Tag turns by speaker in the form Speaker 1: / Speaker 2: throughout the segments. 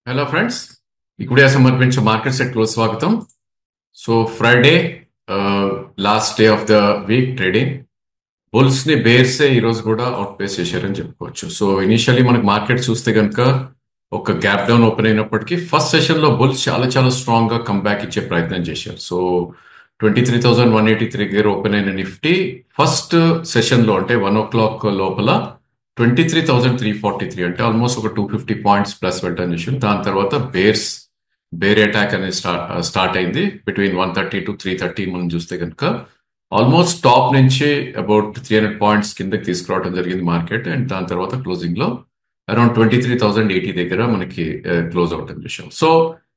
Speaker 1: Hello friends, ఇప్పుడే సమర్పించే market set close స్వాగతం. So Friday last day of the week trading bulls ని బేర్సే ఈ రోజు కూడా అవుట్ పేస్ చేశారని చెప్పుకోవచ్చు. సో ఇనిషియల్లీ మనకి మార్కెట్ చూస్తే కనుక ఒక గ్యాప్ డౌన్ ఓపెన్ అయినప్పటికీ ఫస్ట్ సెషన్ లో బుల్స్ చాలా చాలా స్ట్రాంగ్ గా కంబ్యాక్ ఇచ్చే ప్రయత్నం చేశారు. సో 23,183 దగ్గర ఓపెన్ అయిన నిఫ్టీ ఫస్ట్ సెషన్ లో అంటే 1 o'clock లోపల 23,343 అంటే ఆల్మోస్ట్ ఒక 250 పాయింట్స్ ప్లస్ వెళ్ళడం చేసింది. దాని తర్వాత బేర్ అటాక్ అనేది స్టార్ట్ అయింది బిట్వీన్ 130 to 330. మనం చూస్తే కనుక ఆల్మోస్ట్ టాప్ నుంచి అబౌట్ 300 పాయింట్స్ కిందకి తీసుకురావడం జరిగింది మార్కెట్. అండ్ దాని తర్వాత క్లోజింగ్ లో అరౌండ్ 23,080 దగ్గర మనకి క్లోజ్ అవటం చూసాం. సో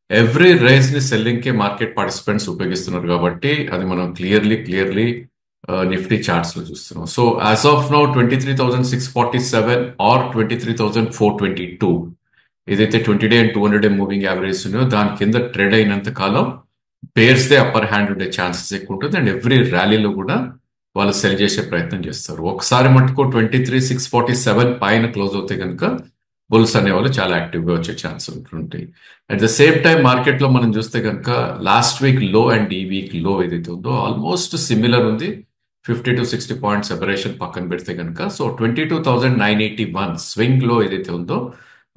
Speaker 1: ఎవ్రీ రైజ్ ని సెల్లింగ్ కి మార్కెట్ పార్టిసిపెంట్స్ ఉపయోగిస్తున్నారు కాబట్టి అది మనం క్లియర్లీ నిఫ్టీ చార్ట్స్ లో చూస్తున్నాం. So as of now 23,647 or 23,422 ఏదైతే 20-day and 200-day moving average ఉన్నాయో దాని కింద ట్రేడ్ అయినంత కాలం బేర్స్ దే అప్పర్ హ్యాండ్ ఉండే ఛాన్సెస్ ఎక్కువ ఉంటుంది. అండ్ ఎవ్రీ ర్యాలీలో కూడా వాళ్ళు సెల్ చేసే ప్రయత్నం చేస్తారు. ఒకసారి మటుకు 23,647 పైన క్లోజ్ అవుతే కనుక బుల్స్ అనేవాళ్ళు చాలా యాక్టివ్ గా వచ్చే ఛాన్స్ ఉంటుంటాయి. At the same time market లో మనం చూస్తే కనుక లాస్ట్ వీక్ లో అండ్ ఈ వీక్ లో ఏదైతే ఉందో ఆల్మోస్ట్ సిమిలర్ ఉంది. 50 to 60 పాయింట్స్ సెపరేషన్ పక్కన పెడితే కనుక. సో 22,981 స్వింగ్ లో ఏదైతే ఉందో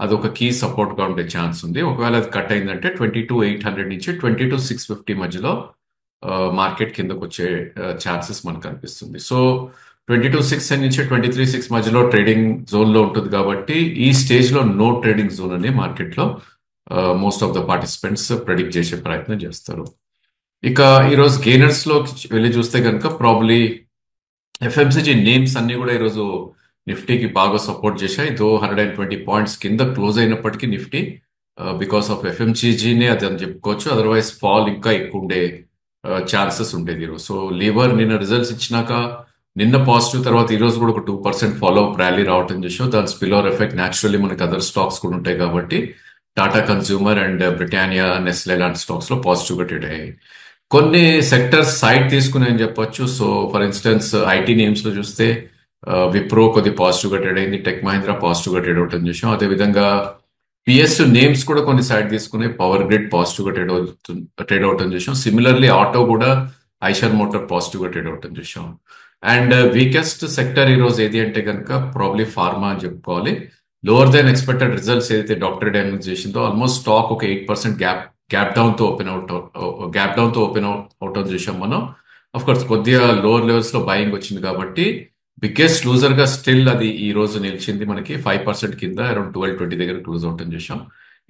Speaker 1: అదొక కీ సపోర్ట్ గా ఉండే ఛాన్స్ ఉంది. ఒకవేళ అది కట్ అయిందంటే 22,800 నుంచి 22,650 మధ్యలో మార్కెట్ కిందకు వచ్చే ఛాన్సెస్ మనకు కనిపిస్తుంది. సో 22,600 నుంచి 23,600 మధ్యలో ట్రేడింగ్ జోన్ లో ఉంటుంది కాబట్టి ఈ స్టేజ్ లో నో ట్రేడింగ్ జోన్ అనే మార్కెట్ లో most of the participants predict చేసే ప్రయత్నం చేస్తారు. ఇక ఈరోజు గెయినర్స్ లో వెళ్ళి చూస్తే కనుక ప్రాబ్లీ ఎఫ్ఎంసీజీ నేమ్స్ అన్ని కూడా ఈరోజు నిఫ్టీకి బాగా సపోర్ట్ చేశాయి. దో 120 పాయింట్స్ కింద క్లోజ్ అయినప్పటికీ నిఫ్టీ బికాస్ ఆఫ్ ఎఫ్ఎంసీజీనే అది అని చెప్పుకోవచ్చు. అదర్వైజ్ ఫాల్ ఇంకా ఎక్కువ ఉండే ఛాన్సెస్ ఉండేది ఈరోజు. సో లీవర్ నిన్న రిజల్ట్స్ ఇచ్చినాక నిన్న పాజిటివ్ తర్వాత ఈ రోజు కూడా ఒక 2% ఫాలో అప్ ర్యాలీ రావటం చేసాం. దాని స్పిల్ఓవర్ ఎఫెక్ట్ న్యాచురల్లీ మనకి అదర్ స్టాక్స్ కూడా ఉంటాయి కాబట్టి Tata consumer and Britannia, Nestle లాంటి స్టాక్స్ లో పాజిటివ్ గా ట్రేడ్ అయ్యాయి. కొన్ని సెక్టర్స్ సైడ్ తీసుకుని అని చెప్పొచ్చు. So for instance IT names లో చూస్తే విప్రో కొద్ది పాజిటివ్ గా ట్రేడ్ అయింది, టెక్ మహీంద్రా పాజిటివ్ గా ట్రేడ్ అవటం చూసాం. అదేవిధంగా పిఎస్యు నేమ్స్ కూడా కొన్ని సైడ్ తీసుకుని పవర్ గ్రిడ్ పాజిటివ్ గా ట్రేడ్ అవటం చూసాం. సిమిలర్లీ ఆటో కూడా ఐషర్ మోటార్ పాజిటివ్ గా ట్రేడ్ అవటం చూసాం. అండ్ వీకెస్ట్ సెక్టర్ ఈ రోజు ఏది అంటే కనుక ప్రాబ్లీ ఫార్మా అని చెప్పుకోవాలి. లోవర్ దెన్ ఎక్స్పెక్టెడ్ రిజల్ట్స్ ఏదైతే డాక్టర్ అనౌన్స్ చేసిందో ఆల్మోస్ట్ స్టాక్ ఒక 8% గ్యాప్ డౌన్ తో ఓపెన్ అవుట్ చూసాం మనం. అఫ్ కోర్స్ కొద్దిగా లోవర్ లెవెల్స్ లో బయింగ్ వచ్చింది కాబట్టి బిగ్గెస్ట్ లూజర్ గా స్టిల్ అది ఈ రోజు నిలిచింది మనకి 5% కింద అరౌండ్ 1220 దగ్గర క్లోజ్ అవటం చూసాం.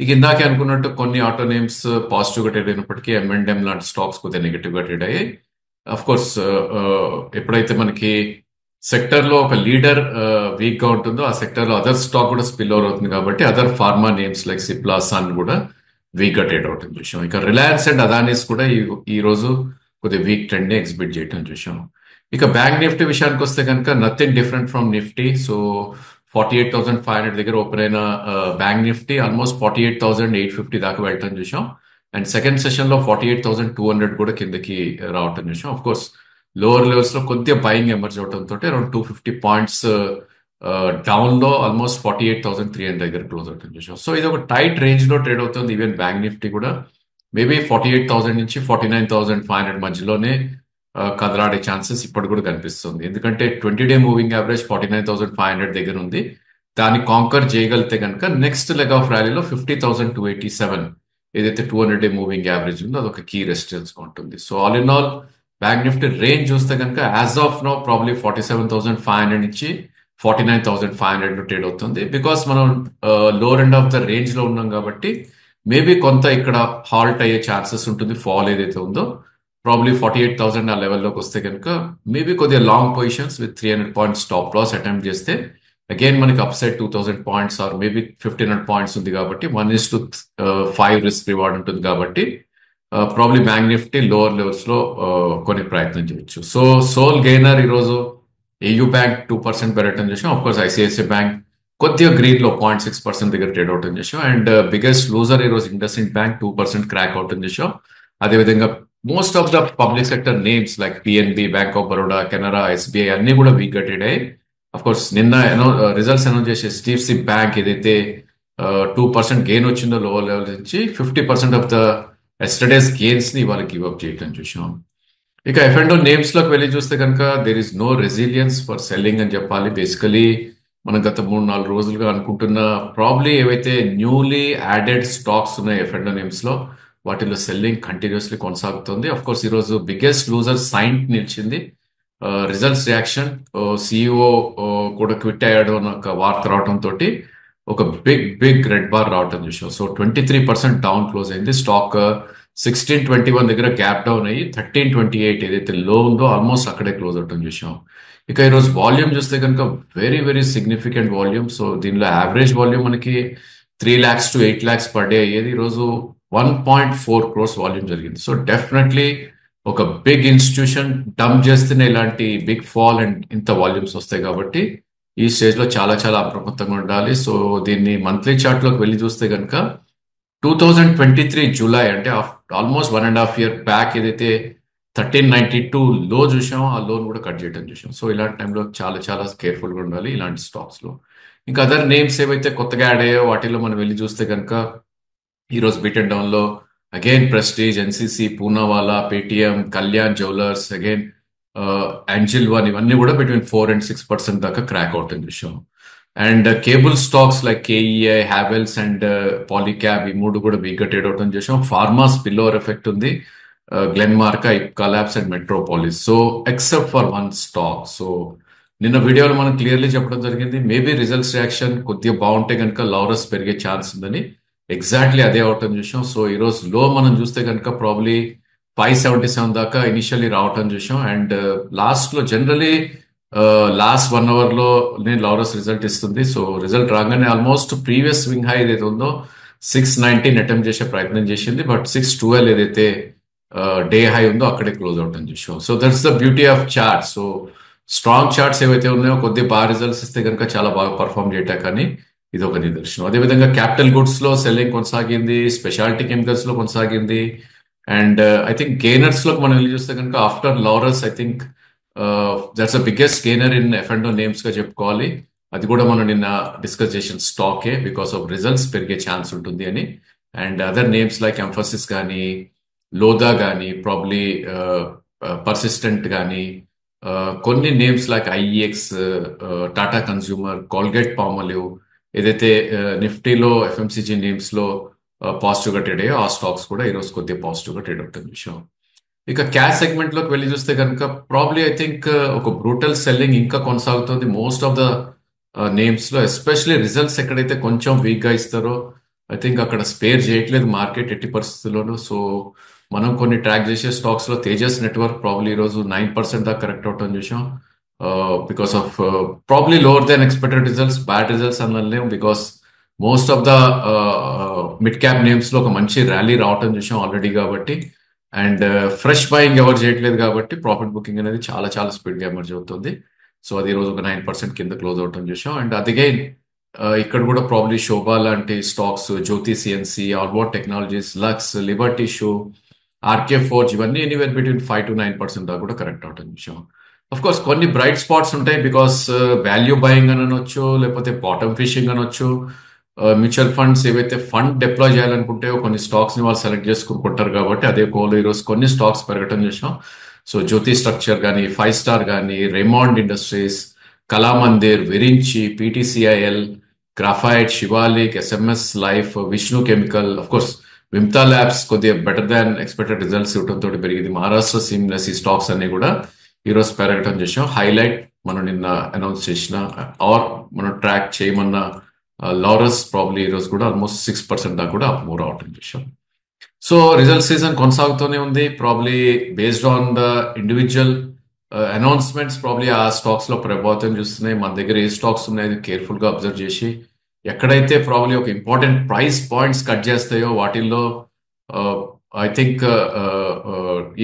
Speaker 1: ఇక ఇందాకే అనుకున్నట్టు కొన్ని ఆటో నేమ్స్ పాజిటివ్ గా ట్రేడ్ అయినప్పటికీ M&M లాంటి స్టాక్స్ కొద్దిగా నెగిటివ్ గా ట్రేడ్ అయ్యాయి. అఫ్ కోర్స్ ఎప్పుడైతే మనకి సెక్టర్ లో ఒక లీడర్ వీక్ గా ఉంటుందో ఆ సెక్టర్ లో అదర్ స్టాక్ కూడా స్పిల్ ఓవర్ అవుతుంది కాబట్టి other pharma names like Cipla, Sun కూడా వీక్ గా ట్రేడ్ అవటం చూసాం. ఇక రిలయన్స్ అండ్ అదానీస్ కూడా ఈ రోజు కొద్దిగా వీక్ ట్రెండ్ ని ఎగ్జిబిట్ చేయటం చూసాం. ఇక బ్యాంక్ నిఫ్టీ విషయానికి వస్తే కనుక nothing different from Nifty. So 48,500 దగ్గర ఓపెన్ అయిన బ్యాంక్ నిఫ్టీ ఆల్మోస్ట్ 48,850 దాకా వెళ్ళటం చూసాం. అండ్ సెకండ్ సెషన్ లో 48,200 కూడా కిందకి రావటం చూసాం. ఆఫ్ కోర్స్ లోవర్ లెవెల్స్ లో కొద్దిగా బయింగ్ ఎమర్జ్ అవడంతో అరౌండ్ 250 పాయింట్స్ డౌన్ లో ఆల్మోస్ట్ 48,300 దగ్గర క్లోజ్ అవటం చూసాం. సో ఇది ఒక టైట్ రేంజ్ లో ట్రేడ్ అవుతుంది. ఈవెన్ బ్యాంక్ నిఫ్టీ కూడా మేబీ 48,000 నుంచి 49,500 మధ్యలోనే కదలాడే ఛాన్సెస్ ఇప్పుడు కూడా కనిపిస్తుంది. ఎందుకంటే 20-day మూవింగ్ యావరేజ్ 49,500 దగ్గర ఉంది. దాన్ని కాంకర్ చేయగలిగితే కనుక నెక్స్ట్ లెగ్ ఆఫ్ ర్యాలీలో 50,287 ఏదైతే 200-day మూవింగ్ యావరేజ్ ఉందో అదొక కీ రెసిస్టెన్స్ ఉంటుంది. So all in all bank Nifty range చూస్తే కనుక యాజ్ ఆఫ్ నో ప్రాబ్లీ 47,500 నుంచి 49,500 ట్రేడ్ అవుతుంది. బికాస్ మనం lower end of the range లో ఉన్నాం కాబట్టి మేబీ కొంత ఇక్కడ హాల్ట్ అయ్యే ఛాన్సెస్ ఉంటుంది. ఫాల్ ఏదైతే ఉందో ప్రాబ్లీ 48,000 ఆ లెవెల్లోకి వస్తే కనుక మేబీ కొద్దిగా long positions with 300 points stop loss attempt చేస్తే అగైన్ మనకి upside 2,000 points or maybe 1,500 points ఉంది కాబట్టి 1:5 రిస్క్ రివార్డ్ ఉంటుంది కాబట్టి probably bank Nifty lower levels లో కొన్ని ప్రయత్నం చేయొచ్చు. సో సోల్ గెయినర్ ఈరోజు ఏయూ బ్యాంక్ 2% పెరగటం చేసాం. ఆఫ్ కోర్స్ ఐసిఐసిఐ బ్యాంక్ కొద్దిగా గ్రీన్ లో 0.6% దగ్గర ట్రేడ్ అవటం చేసాం. అండ్ బిగ్గెస్ట్ లూజర్ ఈరోజు ఇండస్ఇండ్ బ్యాంక్ 2% క్రాక్ అవటం చేసాం. అదేవిధంగా most of the public sector names like PNB, bank of Baroda, Canara, SBI అన్ని కూడా వీక్ గా ట్రేడ్ అయ్యాయి. అఫ్ కోర్స్ నిన్న రిజల్ట్స్ అనౌన్స్ చేసే HDFC బ్యాంక్ ఏదైతే 2% గెయిన్ వచ్చిందో లోవర్ లెవెల్ నుంచి 50% ఆఫ్ ద ఎస్టర్డేస్ గెయిన్స్ ని ఇవాళ గివ్ అప్ చేయటం చూసాం. ఇక ఎఫ్ అండ్ నేమ్స్ లోకి వెళ్ళి చూస్తే కనుక there is no resilience for selling అని చెప్పాలి. బేసికలీ మనం గత 3-4 రోజులుగా అనుకుంటున్న ప్రాబ్లీ ఏవైతే న్యూలీ యాడెడ్ స్టాక్స్ ఉన్నాయి ఎఫ్ అండ్ నేమ్స్ లో, వాటిలో సెల్లింగ్ కంటిన్యూస్లీ కొనసాగుతుంది. అఫ్ కోర్స్ ఈరోజు బిగ్గెస్ట్ లూజర్ సైంట్ నిలిచింది. రిజల్ట్స్ రియాక్షన్, సిఇఓ కూడా క్విట్ అయ్యాడు అని ఒక వార్త రావడంతో ఒక బిగ్ రెడ్ బార్ రావటం చూసాం. సో 23% డౌన్ క్లోజ్ అయింది. స్టాక్ 1621 దగ్గర గ్యాప్ డౌన్ అయ్యి 1328 ఏదైతే లో ఉందో ఆల్మోస్ట్ అక్కడే క్లోజ్ అవటం చూసాం. ఇక ఈరోజు వాల్యూమ్ చూస్తే కనుక వెరీ సిగ్నిఫికెంట్ వాల్యూమ్. సో దీనిలో యావరేజ్ వాల్యూమ్ మనకి 3 lakhs to 8 lakhs per day అయ్యేది. ఈరోజు 1.4 crores వాల్యూమ్ జరిగింది. సో డెఫినెట్లీ ఒక బిగ్ ఇన్స్టిట్యూషన్ డంప్ చేస్తేనే ఇలాంటి బిగ్ ఫాల్ అండ్ ఇంత వాల్యూమ్స్ వస్తాయి కాబట్టి ఈ స్టేజ్ లో చాలా అప్రమత్తంగా ఉండాలి. సో దీన్ని మంత్లీ చార్ట్ లోకి వెళ్ళి చూస్తే కనుక 2023 జూలై అంటే ఆల్మోస్ట్ 1.5 year బ్యాక్ ఏదైతే 1392 లో చూసామో ఆ లోన్ కూడా కట్ చేయడం చూసాం. సో ఇలాంటి టైంలో చాలా కేర్ఫుల్ గా ఉండాలి ఇలాంటి స్టాక్స్ లో. ఇంకా అదర్ నేమ్స్ ఏవైతే కొత్తగా యాడ్ అయ్యాయో వాటిలో మనం వెళ్ళి చూస్తే కనుక ఈరోజు బీట్ అండ్ డౌన్ లో again prestige, NCC, Poonawalla, Paytm, Kalyan jewellers, again angel one, ఇవన్నీ కూడా బిట్వీన్ 4 and 6% దాకా క్రాక్ అవుట్ అని చూసాం. And cable stocks like KEI, Havells and Polycab, ఈ మూడు కూడా వీక్ గా ట్రేడ్ అవుట్ అని చూసాం. ఫార్మా స్పిల్లోవర్ ఎఫెక్ట్ ఉంది, గ్లెన్మార్కా, Ipca labs and Metropolis. So except for one stock. So నిన్న వీడియోలో మనం క్లియర్లీ చెప్పడం జరిగింది, మేబీ రిజల్ట్స్ రియాక్షన్ కొద్దిగా బాగుంటే కనుక లౌరస్ పెరిగే ఛాన్స్ ఉందని. ఎగ్జాక్ట్లీ అదే అవటం చూసాం. సో ఈ రోజు లో మనం చూస్తే కనుక ప్రాబ్లీ 577 దాకా ఇనిషియల్లీ రావటం చూసాం. అండ్ లాస్ట్ లో జనరలీ లాస్ట్ 1 hour లో లౌరస్ రిజల్ట్ ఇస్తుంది. సో రిజల్ట్ రాగానే ఆల్మోస్ట్ ప్రీవియస్ స్వింగ్ హై ఏదైతే ఉందో 619 అటెంప్ట్ చేసే ప్రయత్నం చేసింది. బట్ 612 ఏదైతే డే హై ఉందో అక్కడే క్లోజ్ అవుట్ అని చూసాం. So that's the beauty of chart. So strong charts ఏవైతే ఉన్నాయో కొద్దిగా బాగా రిజల్ట్స్ ఇస్తే కనుక చాలా బాగా పర్ఫామ్ చేయటా, కానీ ఇది ఒక నిదర్శనం. అదేవిధంగా క్యాపిటల్ గుడ్స్ లో సెల్లింగ్ కొనసాగింది, స్పెషాలిటీ కెమికల్స్ లో కొనసాగింది. అండ్ ఐ థింక్ గెయినర్స్ లోకి మనం వెళ్ళి చూస్తే కనుక after Laurus I think that's the biggest gainer in F and names గా చెప్పుకోవాలి. అది కూడా మనం నిన్న డిస్కస్ చేసిన స్టాకే, బికాస్ ఆఫ్ రిజల్ట్స్ పెరిగే ఛాన్స్ ఉంటుంది అని. And other names like emphasis కానీ, లోదా కానీ, ప్రాబ్లీ పర్సిస్టెంట్ కానీ, కొన్ని names like IEX, Tata consumer, Colgate Palmolive, ఏదైతే నిఫ్టీలో ఎఫ్ఎంసీజీ నేమ్స్ లో పాజిటివ్ గా ట్రేడ్ అయ్యో ఆ స్టాక్స్ కూడా ఈరోజు కొద్దిగా పాజిటివ్ గా ట్రేడ్ అవుతుంది విషయం. ఇక క్యాష్ సెగ్మెంట్ లోకి వెళ్ళి చూస్తే కనుక ప్రాబ్లీ ఐ థింక్ ఒక బ్రూటల్ సెల్లింగ్ ఇంకా కొనసాగుతుంది మోస్ట్ ఆఫ్ ద నేమ్స్ లో. ఎస్పెషలీ రిజల్ట్స్ ఎక్కడైతే కొంచెం వీక్ గా ఇస్తారో ఐ థింక్ అక్కడ స్పేర్ చేయట్లేదు మార్కెట్ ఎట్టి పరిస్థితుల్లోనూ. సో మనం కొన్ని ట్రాక్ చేసే స్టాక్స్ లో తేజస్ నెట్వర్క్ ప్రాబ్లీ ఈరోజు 9% దాకా కరెక్ట్ అవటం చూసాం. Because of probably lower than expected results, bad results అనలేము. Because most of the mid cap names లో ఒక మంచి ర్యాలీ రావటం చూసాం ఆల్రెడీ కాబట్టి. అండ్ ఫ్రెష్ బయింగ్ ఎవరు చేయట్లేదు కాబట్టి ప్రాఫిట్ బుకింగ్ అనేది చాలా స్పీడ్ గా ఎమర్జ్ అవుతుంది. సో అది ఈరోజు ఒక 9% కింద క్లోజ్ అవటం చూసాం. అండ్ అదిగే ఇక్కడ కూడా ప్రాబ్లీ శోభా లాంటి స్టాక్స్, జ్యోతి సిఎన్సి, ఆల్బోట్ technologies, Lux, Liberty shoe, RK forge, ఇవన్నీ ఎనీవేర్ బిట్వీన్ 5 to 9% దాకా కూడా కరెక్ట్ అవటం చూసాం. అఫ్ కోర్స్ కొన్ని బ్రైట్ స్పాట్స్ ఉంటాయి, బికాస్ వాల్యూ బయింగ్ అని అనొచ్చు, లేకపోతే బాటమ్ ఫిషింగ్ అనొచ్చు. మ్యూచువల్ ఫండ్స్ ఏవైతే ఫండ్ డిప్లాయ్ చేయాలనుకుంటాయో కొన్ని స్టాక్స్ ని వాళ్ళు సెలెక్ట్ చేసుకుంటారు కాబట్టి అదే కోలో ఈరోజు కొన్ని స్టాక్స్ పెరగటం చూసాం. సో జ్యోతి స్ట్రక్చర్ కానీ, 5 Star కానీ, Raymond industries, Kalamandir, Virinchi, PTCIL, graphite, Shivalik, SMS life, Vishnu chemical, of course Vimta labs కొద్దిగా బెటర్ దాన్ ఎక్స్పెక్టెడ్ రిజల్ట్స్ ఇవ్వడంతో పెరిగింది. మహారాష్ట్ర సీమ్లెస్, ఈ స్టాక్స్ అన్ని కూడా ఈరోజు పెరగటం చూసాం. హైలైట్ మనం నిన్న అనౌన్స్ చేసిన ఆర్ మనం ట్రాక్ చేయమన్న లౌరస్ ప్రాబ్లీ ఈరోజు కూడా ఆల్మోస్ట్ 6% దాకా కూడా అప్ మూవ్ అవటం చూసాం. సో రిజల్ట్ సీజన్ కొనసాగుతూనే ఉంది. Probably based on the individual announcements probably ఆ స్టాక్స్ లో ప్రభావితం చూస్తున్నాయి. మన దగ్గర ఏ స్టాక్స్ ఉన్నాయో కేర్ఫుల్ గా అబ్జర్వ్ చేసి ఎక్కడైతే ప్రాబ్లీ ఒక ఇంపార్టెంట్ ప్రైస్ పాయింట్స్ కట్ చేస్తాయో వాటిల్లో ఐ థింక్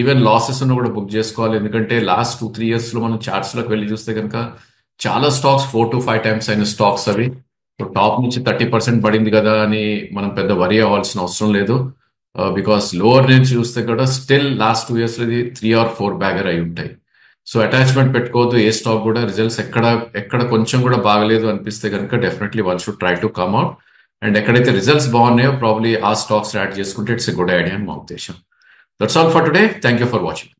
Speaker 1: ఈవెన్ లాసెస్ కూడా బుక్ చేసుకోవాలి. ఎందుకంటే లాస్ట్ 2-3 years లో మనం చార్ట్స్ లోకి వెళ్ళి చూస్తే కనుక చాలా స్టాక్స్ 4 to 5 times అయిన స్టాక్స్ అవి. టాప్ నుంచి 30% పడింది కదా అని మనం పెద్ద వరి అవ్వాల్సిన అవసరం లేదు. బికాస్ లోవర్ నుంచి చూస్తే కూడా స్టిల్ లాస్ట్ 2 years లో 3 or 4 బ్యాగర్ అయి ఉంటాయి. సో అటాచ్మెంట్ పెట్టుకోవద్దు ఏ స్టాక్ కూడా. రిజల్ట్స్ ఎక్కడ కొంచెం కూడా బాగలేదు అనిపిస్తే కనుక definitely one should try to come out. And ఎక్కడైతే రిజల్ట్స్ బాగున్నాయో ప్రాబ్లీ ఆ స్టాక్స్ యాడ్ చేసుకుంటే ఇట్స్ ఎ గుడ్ ఐడియా అని మా ఉద్దేశం. That's all for today. Thank you for watching.